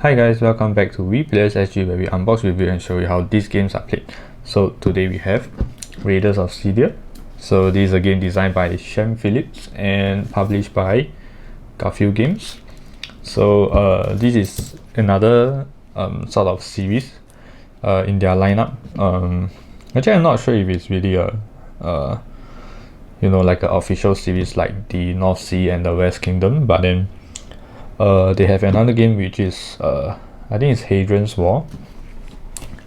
Hi guys, welcome back to WePlayersSG, where we unbox, review and show you how these games are played. So today we have Raiders of Scythia. So this is a game designed by Shem Phillips and published by Garphill Games. So this is another sort of series in their lineup. Actually, I'm not sure if it's really a like an official series like the North Sea and the West Kingdom, but then they have another game which is I think it's Hadrian's War,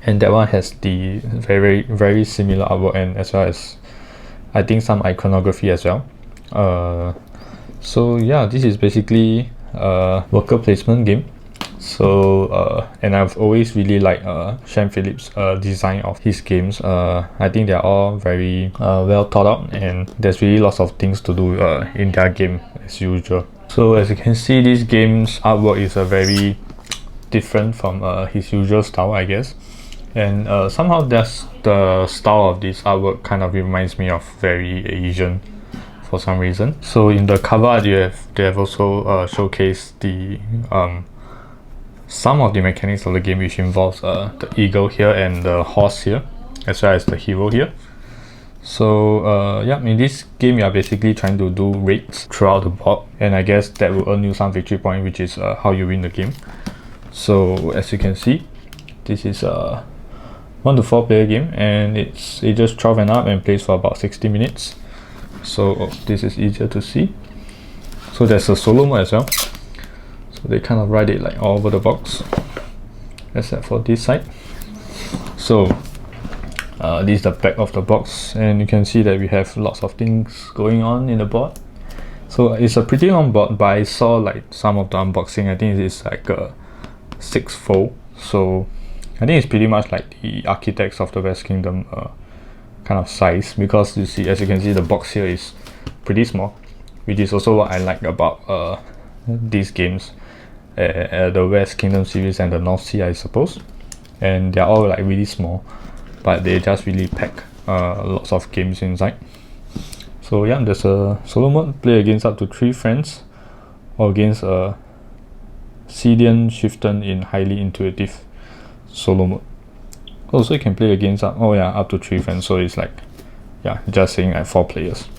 and that one has the very similar artwork, and as well as I think some iconography as well. So yeah, this is basically a worker placement game. So and I've always really liked Shem Phillips' design of his games. I think they're all very well thought out, and there's really lots of things to do in their game as usual. So as you can see, this game's artwork is a very different from his usual style, I guess. And somehow that's the style of this artwork kind of reminds me of very Asian for some reason. So in the cover art, they have also showcased the some of the mechanics of the game, which involves the eagle here and the horse here, as well as the hero here. So yeah, in this game you are basically trying to do raids throughout the board, and I guess that will earn you some victory point, which is how you win the game. So as you can see, this is a 1 to 4 player game, and it's ages 12 and up and plays for about 60 minutes. So this is easier to see. So there's a solo mode as well, so they kind of write it like all over the box, except for this side. So this is the back of the box, and you can see that we have lots of things going on in the board. So it's a pretty long board, but I saw like some of the unboxing. I think it's like a 6-fold, so I think it's pretty much like the Architects of the West Kingdom kind of size, because you see, as you can see, the box here is pretty small, which is also what I like about these games, the West Kingdom series and the North Sea, I suppose. And they're all like really small, but they just really pack lots of games inside. So yeah, there's a solo mode, play against up to 3 friends, or against a Scythian chieftain in highly intuitive solo mode. Also, you can play against up to 3 friends, so it's like, yeah, just saying like 4 players.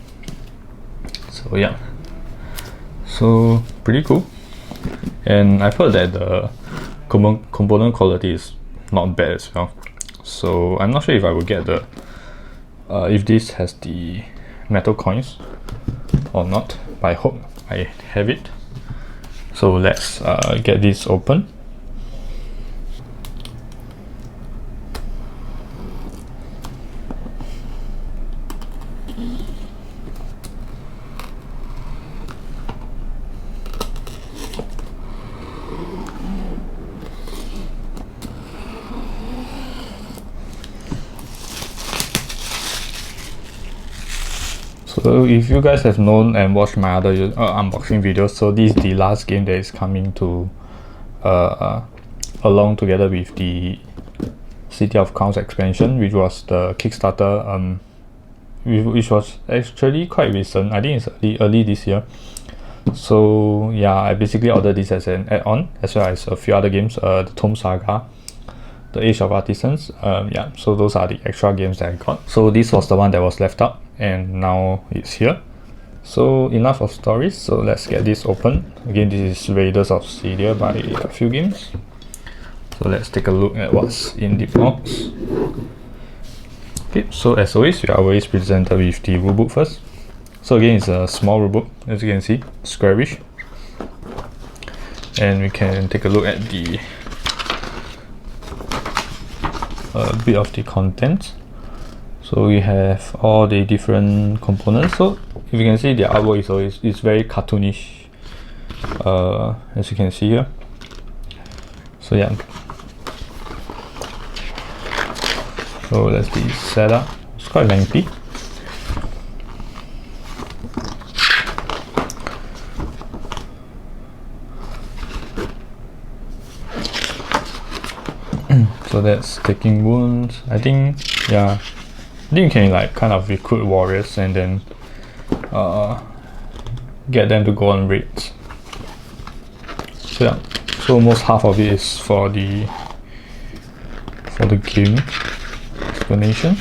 So yeah, so pretty cool. And I've heard that the component quality is not bad as well. So I'm not sure if I will get the if this has the metal coins or not, but I hope I have it. So let's get this open. So if you guys have known and watched my other unboxing videos, so this is the last game that is coming to along together with the City of Crowns expansion, which was the Kickstarter, which was actually quite recent. I think it's early this year. So yeah, I basically ordered this as an add-on, as well as a few other games, the Tome Saga, the Age of Artisans. Yeah, so those are the extra games that I got. So this was the one that was left out, and now it's here. So enough of stories, so let's get this open. Again, this is Raiders of Scythia by Garphill Games. So let's take a look at what's in the box. Okay, so as always, we are always presented with the rulebook first. So again, it's a small rulebook, as you can see, squarish. And we can take a look at the bit of the contents. So we have all the different components. So if you can see, the artwork is very cartoonish, as you can see here. So yeah, so that's the setup. It's quite lengthy. So that's taking wounds. I think, yeah, I think you can like kind of recruit warriors and then get them to go on raids. So yeah, So almost half of it is for the game explanation.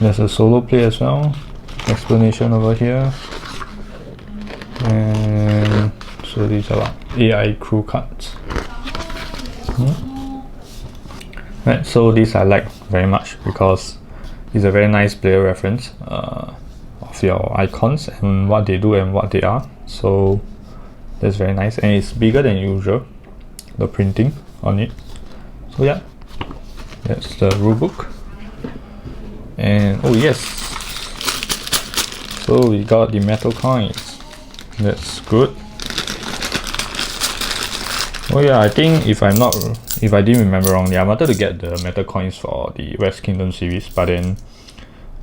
There's a solo play as well, explanation over here, and so these are AI crew cards. Right, so these I like very much because it's a very nice player reference of your icons and what they do and what they are. So that's very nice, and it's bigger than usual, the printing on it. So yeah, that's the rulebook. And oh yes, so we got the metal coins. That's good. Oh yeah, I think if I didn't remember wrongly, I wanted to get the metal coins for the West Kingdom series, but then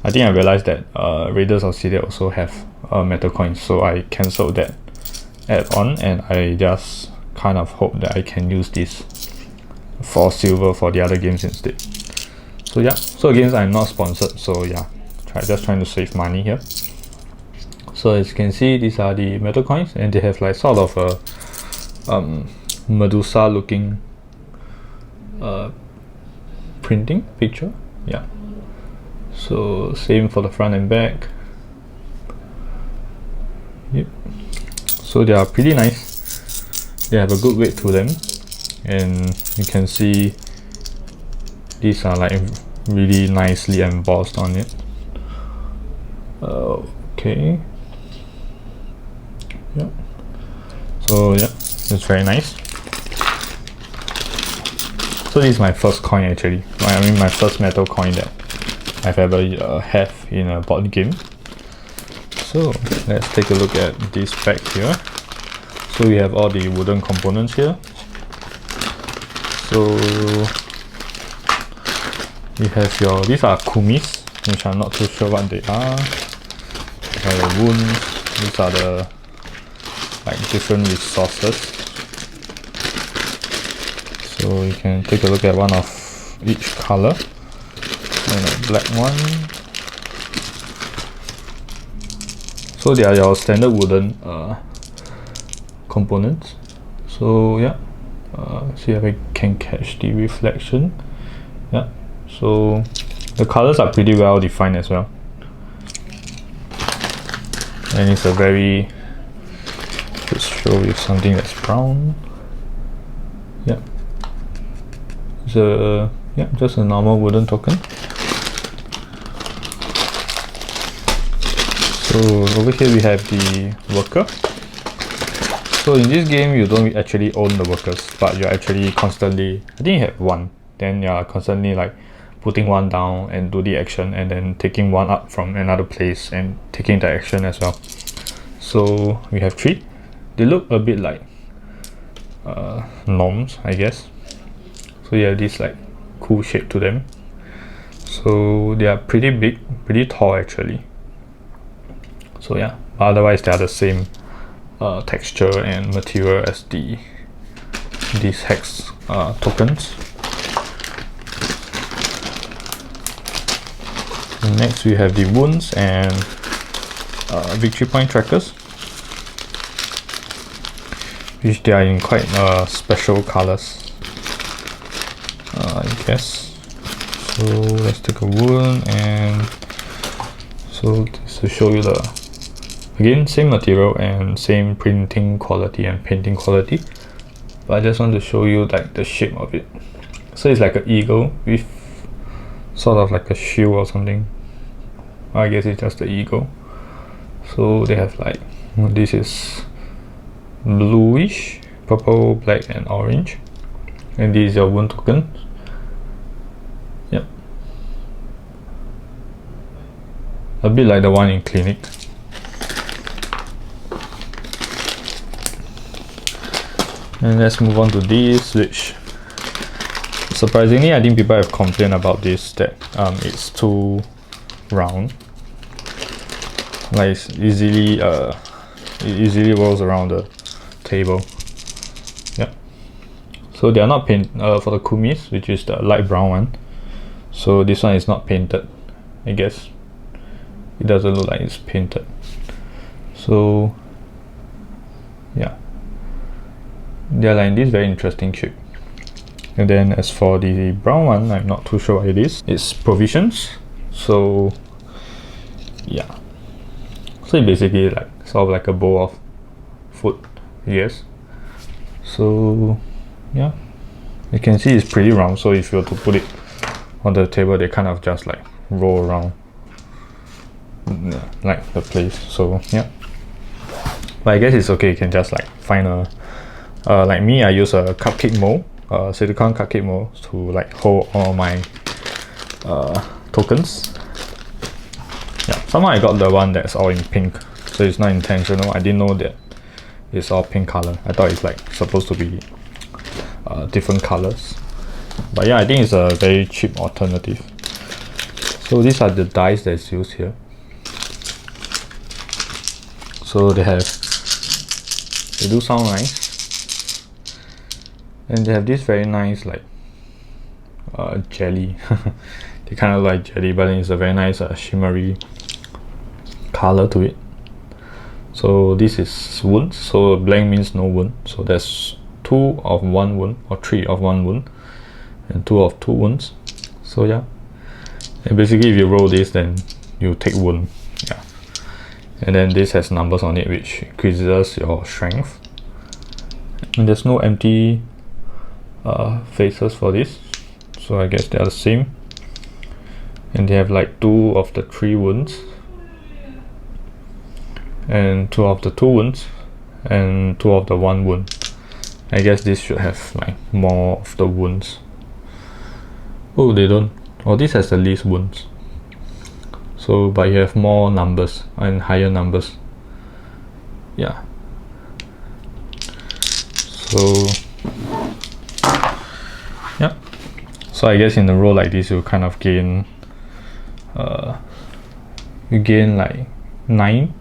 I think I realized that Raiders of Scythia also have metal coins, so I cancelled that add-on and I just kind of hope that I can use this for silver for the other games instead. So yeah, so again, I'm not sponsored, so yeah, just trying to save money here. So as you can see, these are the metal coins, and they have like sort of a Medusa looking printing picture. Yeah, so same for the front and back. Yep, so they are pretty nice. They have a good weight to them, and you can see these are like really nicely embossed on it. Okay. Yeah. So yeah, it's very nice. So this is my first coin actually. I mean my first metal coin that I've ever have in a board game. So let's take a look at this pack here. So we have all the wooden components here. So we have these are Kumis, which I'm not too sure what they are. The wounds, these are the like different resources. So you can take a look at one of each color, and a black one. So they are your standard wooden components. So yeah, see if I can catch the reflection. Yeah, so the colors are pretty well defined as well, and it's a very, let's show you something that's brown. Yeah, it's a just a normal wooden token. So over here we have the worker. So in this game you don't actually own the workers, but you're actually constantly, I think you have one, then you're constantly like putting one down and do the action, and then taking one up from another place and taking the action as well. So we have 3. They look a bit like gnomes, I guess. So you have this like cool shape to them. So they are pretty big, pretty tall actually. So yeah, but otherwise they are the same texture and material as these hex tokens. And next we have the wounds and victory point trackers, which they are in quite special colors, I guess. So let's take a wound, and so this to show you again, same material and same printing quality and painting quality, but I just want to show you like the shape of it. So it's like an eagle with sort of like a shield or something. I guess it's just the eagle. So they have like, this is bluish, purple, black and orange, and this is your wound token. Yep, a bit like the one in Clinic. And let's move on to this, which surprisingly I think people have complained about this, that it's too round, like it's easily it easily rolls around the table. Yeah, so they are not painted for the Kumis, which is the light brown one. So this one is not painted, I guess. It doesn't look like it's painted. So Yeah, they're like this very interesting shape. And then as for the brown one, I'm not too sure what it is. It's provisions. So yeah, so it basically like sort of like a bowl of food, yes. So yeah, you can see it's pretty round, so if you were to put it on the table, they kind of just like roll around like the place. So yeah, but I guess it's okay. You can just like find a like me, I use a cupcake mold, silicone cupcake mold to like hold all my tokens. Yeah, somehow I got the one that's all in pink, so it's not intentional. I didn't know that it's all pink color. I thought it's like supposed to be different colors. But yeah, I think it's a very cheap alternative. So these are the dice that's used here. So they do sound nice, and they have this very nice like jelly. They kind of like jelly, but it's a very nice shimmery color to it. So this is wounds, so blank means no wound, so there's 2 of 1 wound or 3 of 1 wound and 2 of 2 wounds. So yeah, and basically if you roll this, then you take wound. Yeah, and then this has numbers on it which increases your strength, and there's no empty faces for this, so I guess they are the same. And they have like 2 of the 3 wounds and 2 of the 2 wounds and 2 of the 1 wound. I guess this should have like more of the wounds. Oh, they don't. Oh, this has the least wounds. So, but you have more numbers and higher numbers. Yeah. So, yeah. So I guess in a roll like this, you kind of gain you gain like 9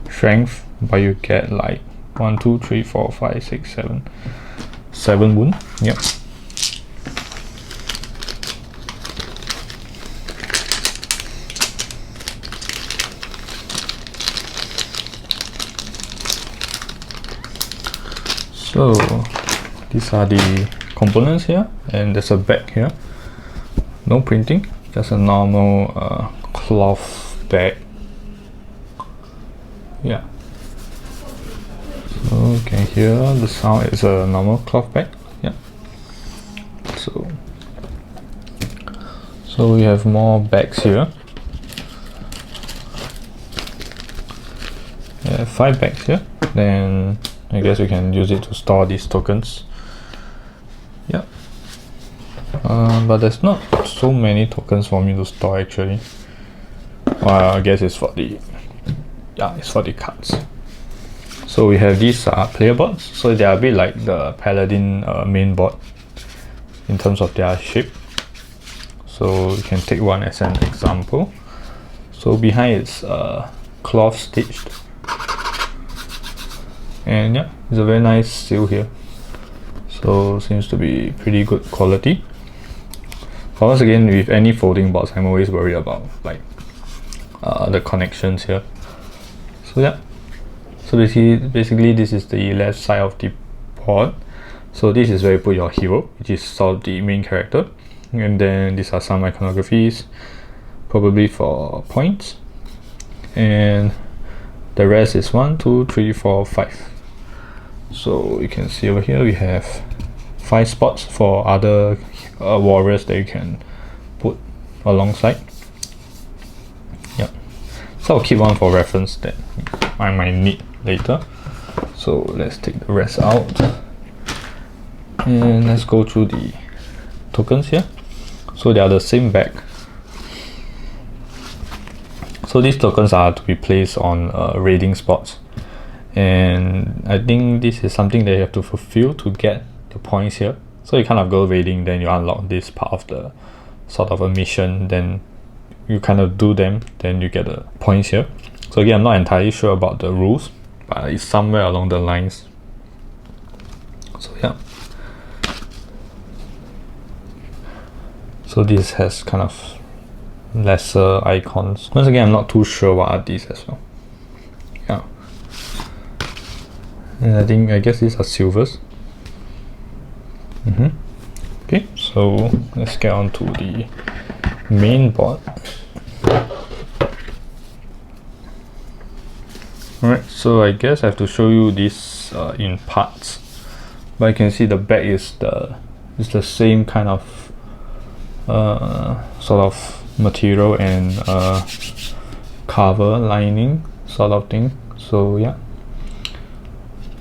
strength, but you get like 1, 2, 3, 4, 5, 6, 7 wound. Yep. So these are the components here, and there's a bag here. No printing, just a normal cloth bag. Yeah. So you can hear the sound. It's a normal cloth bag. Yeah. So we have more bags here. Yeah, 5 bags here. Then I guess you can use it to store these tokens. Yeah. But there's not so many tokens for me to store actually. I guess it's for the cards. So we have these player boards. So they are a bit like the Paladin main board in terms of their shape. So you can take one as an example. So behind it's cloth stitched, and yeah, it's a very nice seal here. So seems to be pretty good quality. But once again, with any folding boards, I'm always worried about like the connections here. So yeah, so basically this is the left side of the board. So this is where you put your hero, which is sort of the main character, and then these are some iconographies, probably for points, and the rest is 1, 2, 3, 4, 5. So you can see over here we have 5 spots for other warriors that you can put alongside. Yeah, so I'll keep one for reference that I might need later. So let's take the rest out, and let's go through the tokens here. So they are the same bag. So these tokens are to be placed on raiding spots, and I think this is something that you have to fulfill to get the points here. So you kind of go raiding, then you unlock this part of the sort of a mission, then you kind of do them, then you get the points here. So again, I'm not entirely sure about the rules, but it's somewhere along the lines. So yeah, so this has kind of lesser icons. Once again, I'm not too sure what are these as well. Yeah, And I guess these are silvers. Okay, so let's get on to the main board. Alright, so I guess I have to show you this in parts, but you can see the back is the same kind of sort of material and cover lining sort of thing. So yeah,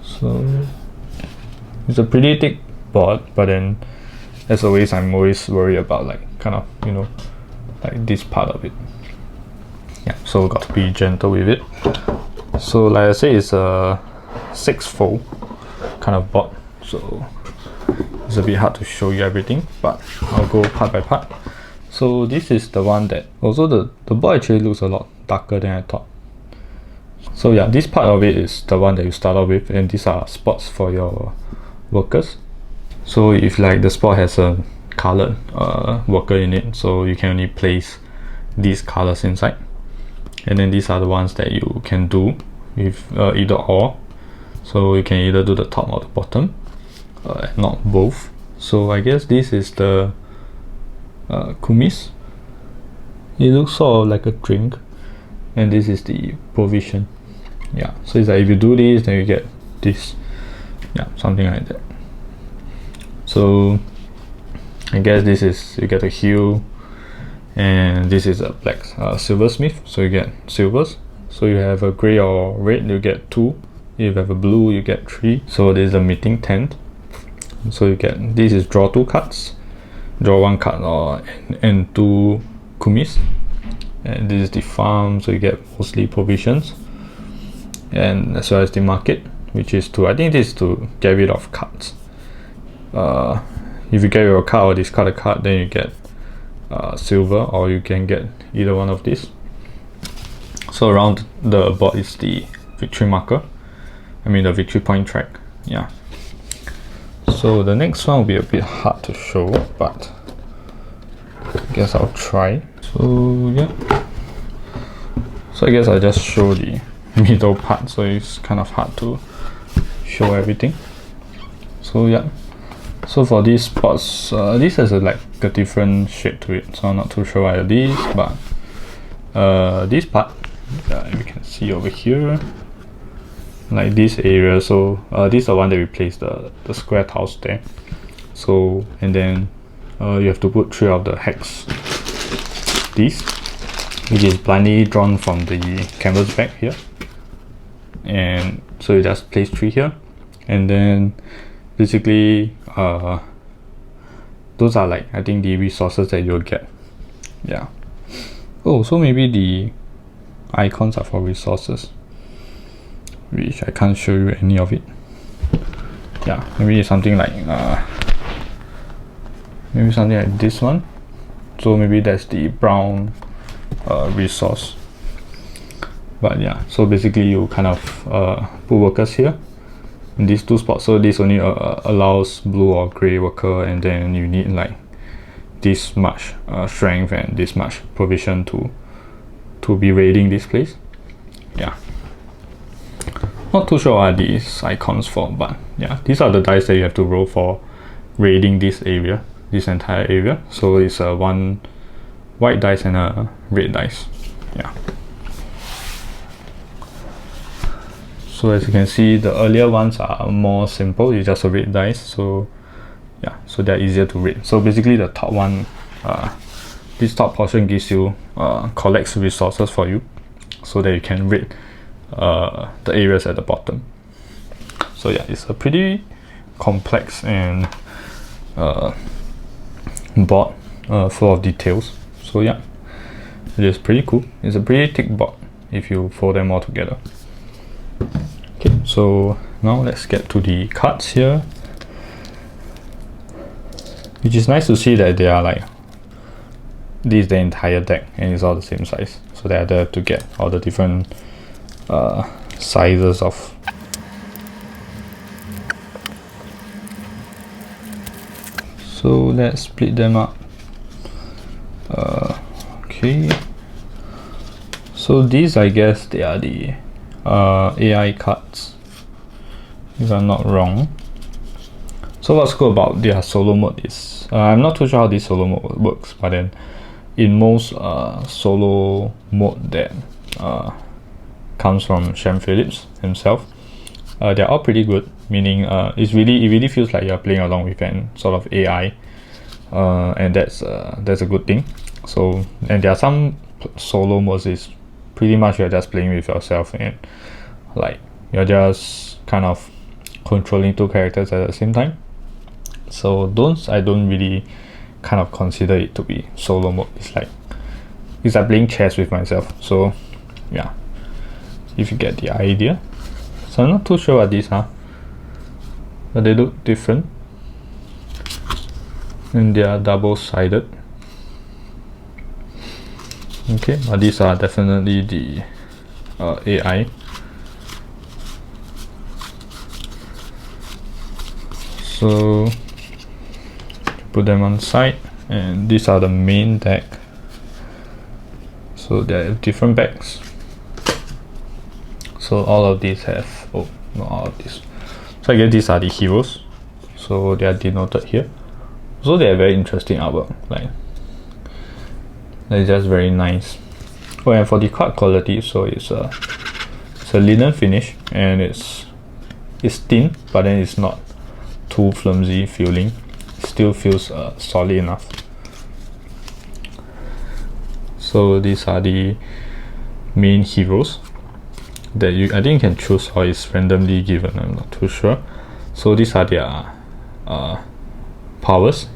so it's a pretty thick board, but then as always I'm always worried about like kind of, you know, like this part of it. Yeah, so got to be gentle with it. So like I say, it's a 6-fold kind of board, so it's a bit hard to show you everything, but I'll go part by part. So this is the one that also the board actually looks a lot darker than I thought. So yeah, this part of it is the one that you start off with, and these are spots for your workers. So if like the spot has a colored worker in it, so you can only place these colors inside, and then these are the ones that you can do with either or. So you can either do the top or the bottom, not both. So I guess this is the Kumis. It looks sort of like a drink, and this is the provision. Yeah, so it's like if you do this, then you get this. Yeah, something like that. So I guess this is, you get a hue, and this is a black silversmith, so you get silvers. So you have a gray or red, you get 2. If you have a blue, you get 3. So this is a meeting tent. So you get, this is draw 2 cards, draw 1 card, and 2 Kumis. And this is the farm, so you get mostly provisions, and as well as the market, which is to, I think this is to get rid of cards. If you get your card or discard a card, then you get silver, or you can get either one of these. So around the board is the victory marker, I mean the victory point track. Yeah. So the next one will be a bit hard to show, but I guess I'll try. So yeah. So I guess I'll just show the middle part, so it's kind of hard to show everything. So yeah. So for these spots, this has like a different shape to it, so I'm not too sure why it is, but this part, you can see over here, like this area. So this is the one that we placed the square tiles there. So, and then you have to put 3 of the hex, this, which is blindly drawn from the canvas back here, and so you just place 3 here, and then basically those are like, I think, the resources that you'll get. Yeah. Oh, so maybe the icons are for resources, which I can't show you any of it. Yeah, maybe something like this one. So maybe that's the brown resource. But yeah, so basically you kind of put workers here in these 2 spots. So this only allows blue or gray worker, and then you need like this much strength and this much provision to be raiding this place. Yeah, not too sure what these icons for, but yeah, these are the dice that you have to roll for raiding this area, this entire area. So it's a 1 white dice and a red dice. Yeah. So as you can see, the earlier ones are more simple, it's just a red dice, so yeah, so they're easier to read. So basically the top one, this top portion gives you, collects resources for you, so that you can read the areas at the bottom. So yeah, it's a pretty complex and board full of details. So yeah, it is pretty cool. It's a pretty thick board if you fold them all together. Okay, so now let's get to the cards here, which is nice to see that they are like, this is the entire deck and it's all the same size, so that I have to get all the different sizes of. So let's split them up. Okay, so these, I guess they are the AI cards, if I'm not wrong. So what's cool about their solo mode is, I'm not too sure how this solo mode works, but then in most solo mode that comes from Shem Phillips himself, they're all pretty good, meaning it really feels like you're playing along with an sort of AI, and that's a good thing. So, and there are some solo modes is pretty much you're just playing with yourself and like you're just kind of controlling two characters at the same time. So I don't really kind of consider it to be solo mode. It's like playing chess with myself. So yeah, if you get the idea. So I'm not too sure what these are, but they look different and they are double-sided. Okay, but these are definitely the AI. So put them on side, and these are the main deck. So there are different backs. So all of these have, oh, not all of these. So I guess these are the heroes. So they are denoted here. So they are very interesting artwork. Like, they're just very nice. Oh, and for the card quality, so it's a linen finish, and it's thin, but then it's not too flimsy feeling. It still feels solid enough. So these are the main heroes that I think you can choose, or it's randomly given, I'm not too sure. So these are their powers.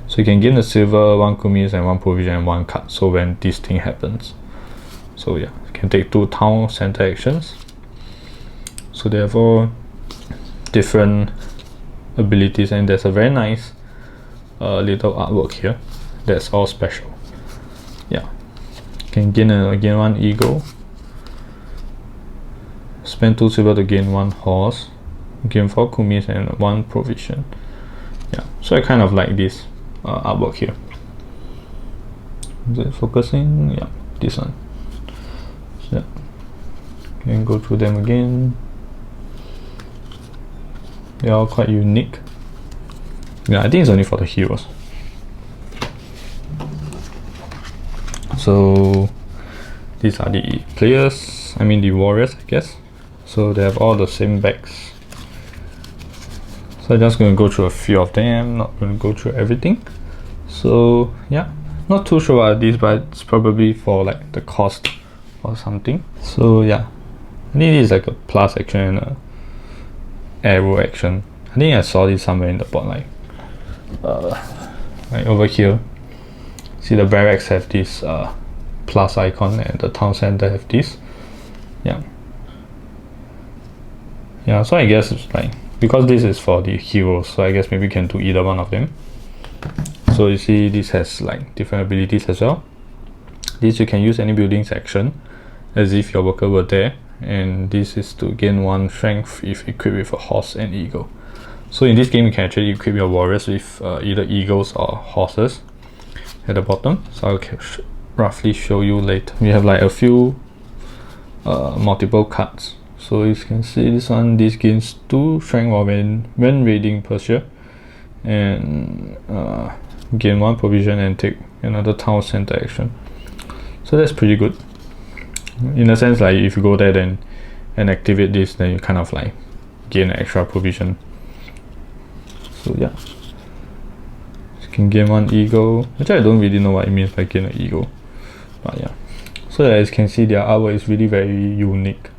So you can gain the silver, 1 Kumis and 1 provision and 1 card, so when this thing happens. So yeah, you can take 2 town center actions. So they have all different abilities, and there's a very nice little artwork here that's all special. Yeah, you can gain 1 ego, spend 2 silver to gain 1 horse, gain 4 Kumis and 1 provision. Yeah, so I kind of like this artwork here. Is it focusing? Yeah, this one. So, yeah, you can go through them again. They're all quite unique. Yeah, I think it's only for the heroes. So these are the players, I mean the warriors, I guess. So they have all the same backs. So I'm just going to go through a few of them, not going to go through everything. So yeah, not too sure about these, but it's probably for like the cost or something. So yeah, I think this is like a plus action and a arrow action. I think I saw this somewhere in the board, like over here. See, the barracks have this plus icon, and the town center have this. Yeah, so I guess it's like, because this is for the heroes, so I guess maybe you can do either one of them. So you see this has like different abilities as well. This, you can use any buildings action as if your worker were there, and this is to gain 1 strength if equipped with a horse and eagle. So in this game you can actually equip your warriors with either eagles or horses at the bottom. So I'll roughly show you later. We have like a few multiple cards. So you can see this one, this gains 2 strength when raiding Persia, and gain 1 provision and take another town center action. So that's pretty good. In a sense, like if you go there then and activate this, then you kind of like gain extra provision. So yeah, you can gain 1 eagle, which I don't really know what it means by gain an eagle, but yeah. So as you can see, their artwork is really very unique.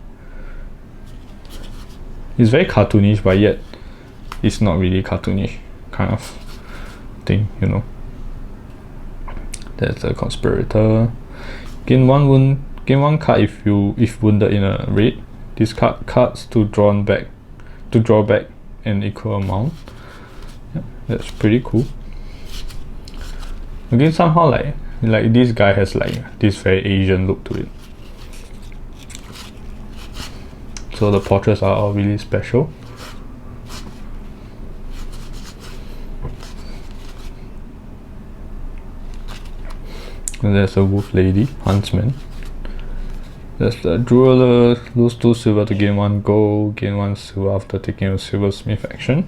It's very cartoonish, but yet it's not really cartoonish kind of thing, you know. There's a conspirator. Gain 1 wound, gain 1 card if wounded in a raid. This cards to draw back an equal amount. Yeah, that's pretty cool. Again, somehow like this guy has like this very Asian look to it. So the portraits are all really special. And there's a wolf lady, huntsman. There's the jeweler, lose 2 silver to gain 1 gold, gain 1 silver after taking a silversmith action.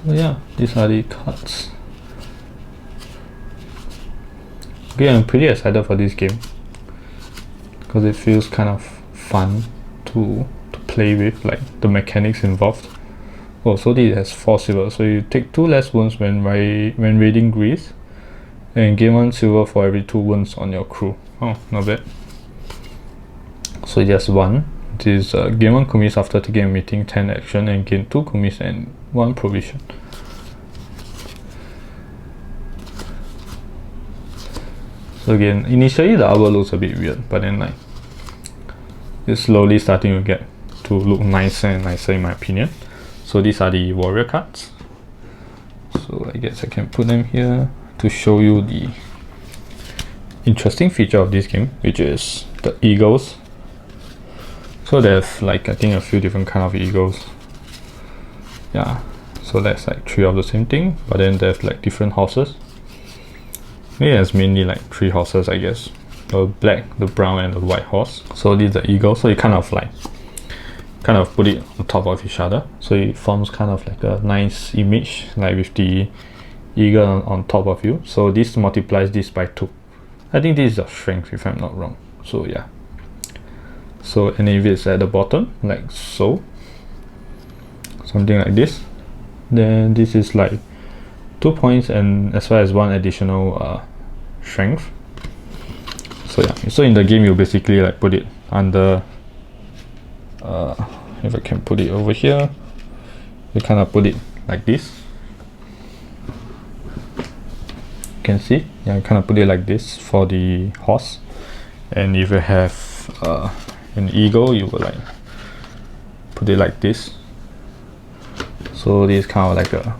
So yeah, these are the cards. Okay, I'm pretty excited for this game because it feels kind of fun to play with, like the mechanics involved. Oh, so this has 4 silver, so you take 2 less wounds when raiding Greece, and gain 1 silver for every 2 wounds on your crew. Oh, not bad. So just 1. This is gain 1 Kumis after taking a meeting 10 action, and gain 2 Kumis and 1 provision. So again, initially the artwork looks a bit weird, but then like it's slowly starting to get to look nicer and nicer in my opinion. So these are the warrior cards. So I guess I can put them here to show you the interesting feature of this game, which is the eagles. So there's like I think a few different kind of eagles. Yeah, so that's like 3 of the same thing, but then there's like different horses. Yeah, it's mainly like 3 horses, I guess. The black, the brown, and the white horse. So these are eagles. So you kind of put it on top of each other. So it forms kind of like a nice image, like with the eagle on top of you. So this multiplies this by 2. I think this is a strength if I'm not wrong. So yeah. So and if it's at the bottom, like so, something like this, then this is like 2 points and as well as 1 additional strength. So yeah, so in the game you basically like put it under if I can put it over here, you kind of put it like this. You can see, yeah, you kind of put it like this for the horse, and if you have an eagle, you will like put it like this. So this is kind of like a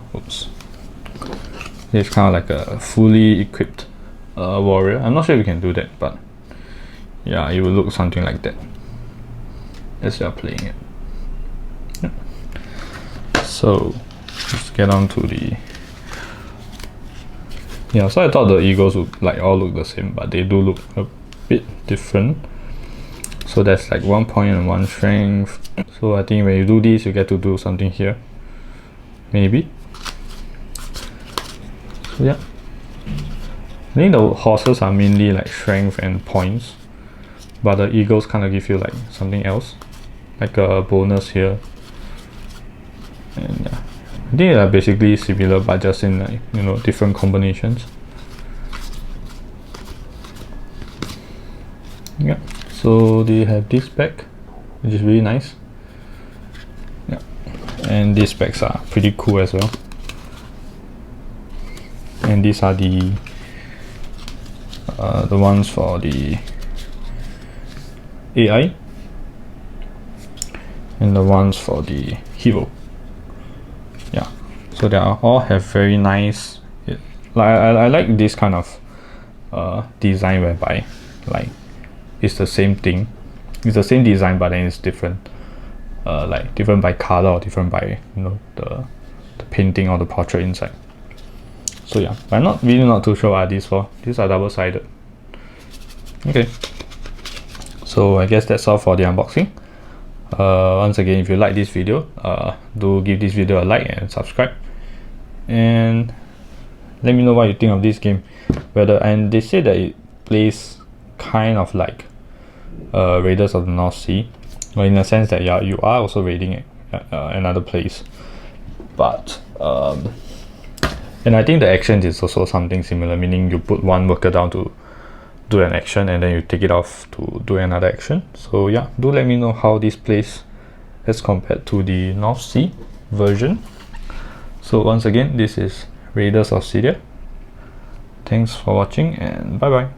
This is kind of like a fully equipped warrior. I'm not sure if you can do that, but yeah, it will look something like that as you're playing it. Yeah. So let's get on to the so I thought the eagles would like all look the same, but they do look a bit different. So that's like 1 point and 1 strength. So I think when you do this, you get to do something here, maybe. So yeah, I think the horses are mainly like strength and points, but the eagles kind of give you like something else, like a bonus here. And yeah, I think they are basically similar, but just in like, you know, different combinations. Yeah, so they have this pack, which is really nice. Yeah, and these packs are pretty cool as well. And these are the ones for the AI, and the ones for the hero. Yeah, so they are all have very nice. I like this kind of design whereby like it's the same thing, it's the same design, but then it's different. Like different by color or different by, you know, the painting or the portrait inside. So yeah, I'm not too sure what are these for. These are double-sided. Okay, so I guess that's all for the unboxing. Once again, if you like this video, do give this video a like and subscribe, and let me know what you think of this game. And they say that it plays kind of like Raiders of the North Sea, well, in the sense that yeah, you are also raiding another place, but and I think the action is also something similar, meaning you put 1 worker down to do an action and then you take it off to do another action. So yeah, do let me know how this plays as compared to the North Sea version. So once again, this is Raiders of Scythia. Thanks for watching and bye bye.